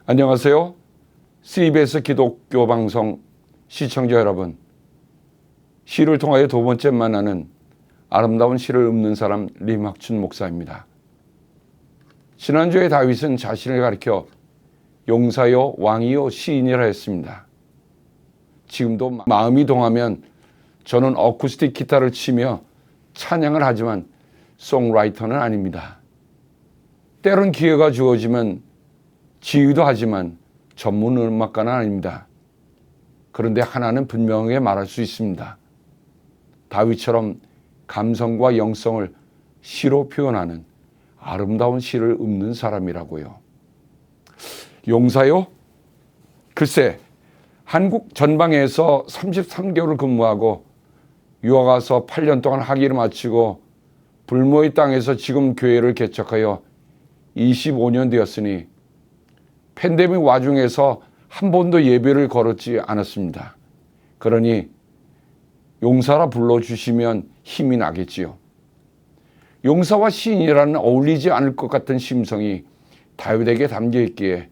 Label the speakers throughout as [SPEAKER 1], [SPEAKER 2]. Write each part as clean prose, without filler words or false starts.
[SPEAKER 1] 안녕하세요. CBS 기독교 방송 시청자 여러분. 시를 통하여 두 번째 만나는 아름다운 시를 읊는 사람 림학춘 목사입니다. 지난주에 다윗은 자신을 가리켜 용사요 왕이요 시인이라 했습니다. 지금도 마음이 동하면 저는 어쿠스틱 기타를 치며 찬양을 하지만 송라이터는 아닙니다. 때론 기회가 주어지면 지휘도 하지만 전문 음악가는 아닙니다. 그런데 하나는 분명하게 말할 수 있습니다. 다윗처럼 감성과 영성을 시로 표현하는 아름다운 시를 읊는 사람이라고요. 용사요? 글쎄, 한국 전방에서 33개월을 근무하고 유학 가서 8년 동안 학위를 마치고 불모의 땅에서 지금 교회를 개척하여 25년 되었으니 팬데믹 와중에서 한 번도 예배를 걸었지 않았습니다. 그러니 용사라 불러주시면 힘이 나겠지요. 용사와 시인이라는 어울리지 않을 것 같은 심성이 다윗에게 담겨 있기에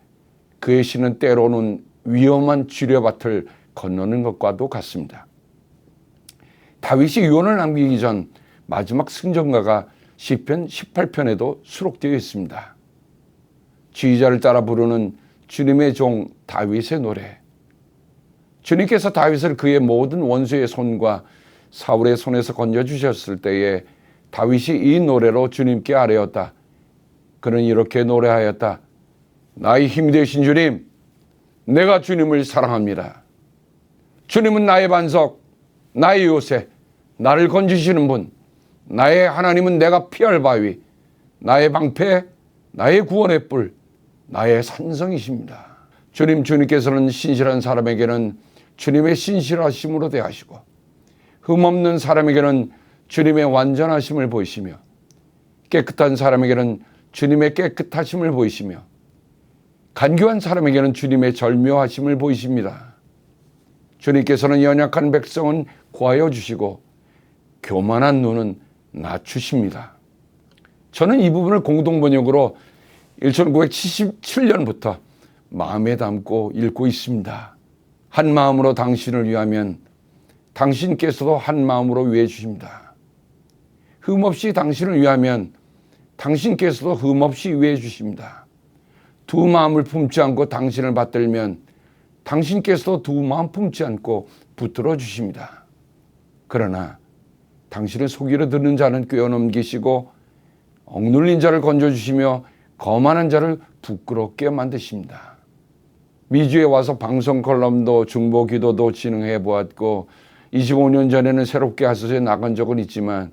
[SPEAKER 1] 그의 시는 때로는 위험한 지뢰밭을 건너는 것과도 같습니다. 다윗이 유언을 남기기 전 마지막 승전가가 시편 18편에도 수록되어 있습니다. 지휘자를 따라 부르는 주님의 종 다윗의 노래. 주님께서 다윗을 그의 모든 원수의 손과 사울의 손에서 건져주셨을 때에 다윗이 이 노래로 주님께 아뢰었다. 그는 이렇게 노래하였다. 나의 힘이 되신 주님, 내가 주님을 사랑합니다. 주님은 나의 반석, 나의 요새, 나를 건지시는 분, 나의 하나님은 내가 피할 바위, 나의 방패, 나의 구원의 뿔, 나의 산성이십니다. 주님께서는 신실한 사람에게는 주님의 신실하심으로 대하시고 흠없는 사람에게는 주님의 완전하심을 보이시며 깨끗한 사람에게는 주님의 깨끗하심을 보이시며 간교한 사람에게는 주님의 절묘하심을 보이십니다. 주님께서는 연약한 백성은 구하여 주시고 교만한 눈은 낮추십니다. 저는 이 부분을 공동번역으로 1977년부터 마음에 담고 읽고 있습니다. 한 마음으로 당신을 위하면 당신께서도 한 마음으로 위해 주십니다. 흠없이 당신을 위하면 당신께서도 흠없이 위해 주십니다. 두 마음을 품지 않고 당신을 받들면 당신께서도 두 마음 품지 않고 붙들어 주십니다. 그러나 당신을 속이려 드는 자는 꿰어넘기시고 억눌린 자를 건져주시며 거만한 자를 부끄럽게 만드십니다. 미주에 와서 방송 컬럼도 중보 기도도 진행해 보았고 25년 전에는 새롭게 하소서에 나간 적은 있지만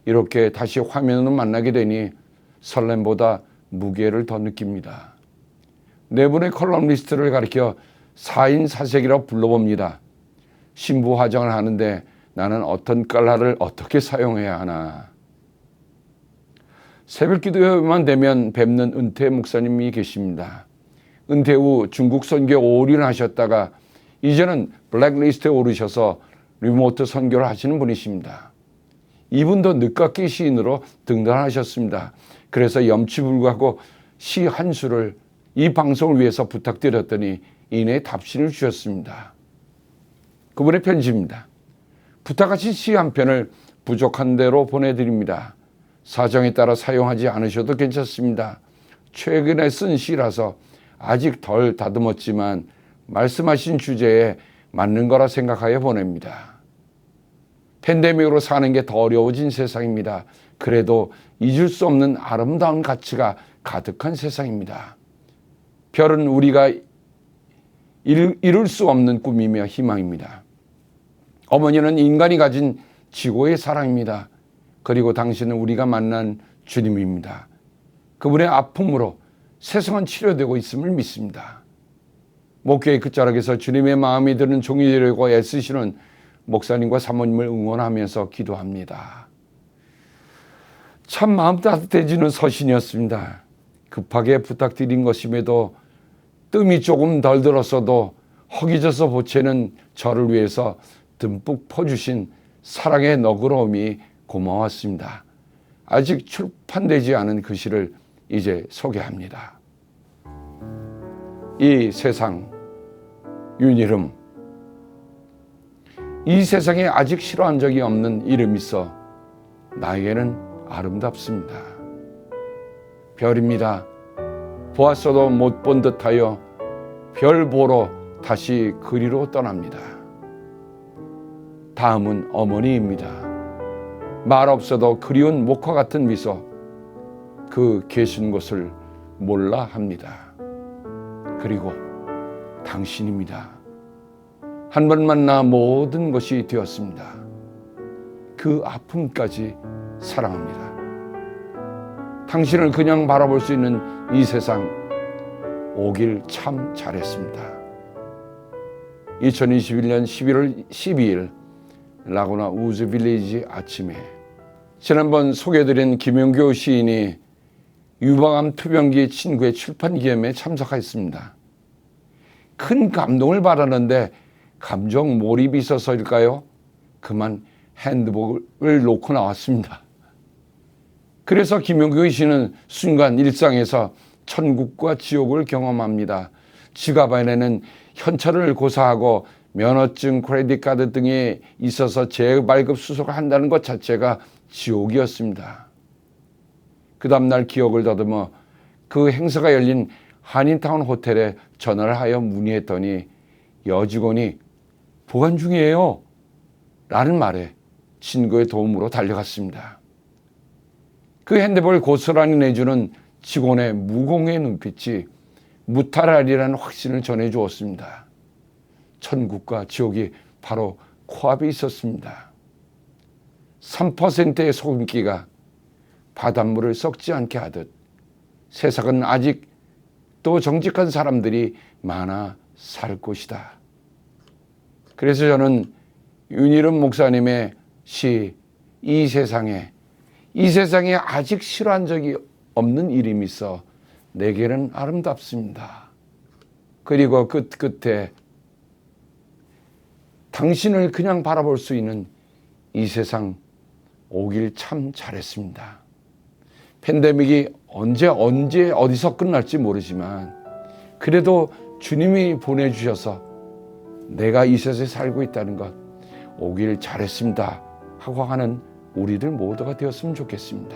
[SPEAKER 1] 이렇게 다시 화면으로 만나게 되니 설렘보다 무게를 더 느낍니다. 네 분의 컬럼리스트를 가리켜 4인 사색이라고 불러봅니다. 신부 화장을 하는데 나는 어떤 컬러를 어떻게 사용해야 하나. 새벽 기도만 되면 뵙는 은퇴 목사님이 계십니다. 은퇴 후 중국 선교 5년 하셨다가 이제는 블랙리스트에 오르셔서 리모트 선교를 하시는 분이십니다. 이분도 늦깎이 시인으로 등단하셨습니다. 그래서 염치불구하고 시 한 수를 이 방송을 위해서 부탁드렸더니 이내 답신을 주셨습니다. 그분의 편지입니다. 부탁하신 시 한 편을 부족한 대로 보내드립니다. 사정에 따라 사용하지 않으셔도 괜찮습니다. 최근에 쓴 시라서 아직 덜 다듬었지만 말씀하신 주제에 맞는 거라 생각하여 보냅니다. 팬데믹으로 사는 게 더 어려워진 세상입니다. 그래도 잊을 수 없는 아름다운 가치가 가득한 세상입니다. 별은 우리가 이룰 수 없는 꿈이며 희망입니다. 어머니는 인간이 가진 지고의 사랑입니다. 그리고 당신은 우리가 만난 주님입니다. 그분의 아픔으로 세상은 치료되고 있음을 믿습니다. 목회의 끝자락에서 주님의 마음이 드는 종이 되려고 애쓰시는 목사님과 사모님을 응원하면서 기도합니다. 참 마음 따뜻해지는 서신이었습니다. 급하게 부탁드린 것임에도 뜸이 조금 덜 들었어도 허기져서 보채는 저를 위해서 듬뿍 퍼주신 사랑의 너그러움이 고마웠습니다. 아직 출판되지 않은 그 시를 이제 소개합니다. 이 세상, 윤이름. 이 세상에 아직 싫어한 적이 없는 이름이 있어 나에게는 아름답습니다. 별입니다. 보았어도 못 본 듯하여 별 보러 다시 그리로 떠납니다. 다음은 어머니입니다. 말 없어도 그리운 목화 같은 미소, 그 계신 곳을 몰라 합니다. 그리고 당신입니다. 한 번 만나 모든 것이 되었습니다. 그 아픔까지 사랑합니다. 당신을 그냥 바라볼 수 있는 이 세상 오길 참 잘했습니다. 2021년 11월 12일 라구나 우즈 빌리지 아침에 지난번 소개해드린 김용교 시인이 유방암 투병기 친구의 출판 기념회에 참석했습니다. 큰 감동을 받았는데 감정 몰입이 있어서일까요? 그만 핸드북을 놓고 나왔습니다. 그래서 김용규 씨는 순간 일상에서 천국과 지옥을 경험합니다. 지갑 안에는 현찰을 고사하고 면허증, 크레딧 카드 등에 있어서 재발급 수속을 한다는 것 자체가 지옥이었습니다. 그 다음날 기억을 더듬어 그 행사가 열린 한인타운 호텔에 전화를 하여 문의했더니 여직원이 보관 중이에요 라는 말에 친구의 도움으로 달려갔습니다. 그 핸드폰을 고스란히 내주는 직원의 무공의 눈빛이 무탈하리라는 확신을 전해주었습니다. 천국과 지옥이 바로 코앞에 있었습니다. 3%의 소금기가 바닷물을 썩지 않게 하듯 세상은 아직 또 정직한 사람들이 많아 살 곳이다. 그래서 저는 윤일은 목사님의 시 이 세상에 아직 싫어한 적이 없는 이름이 있어 내게는 아름답습니다. 그리고 끝에 당신을 그냥 바라볼 수 있는 이 세상 오길 참 잘했습니다. 팬데믹이 언제 어디서 끝날지 모르지만 그래도 주님이 보내주셔서 내가 이 세상에 살고 있다는 것 오길 잘했습니다 하고 하는 우리들 모두가 되었으면 좋겠습니다.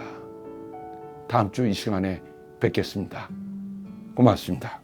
[SPEAKER 1] 다음 주 이 시간에 뵙겠습니다. 고맙습니다.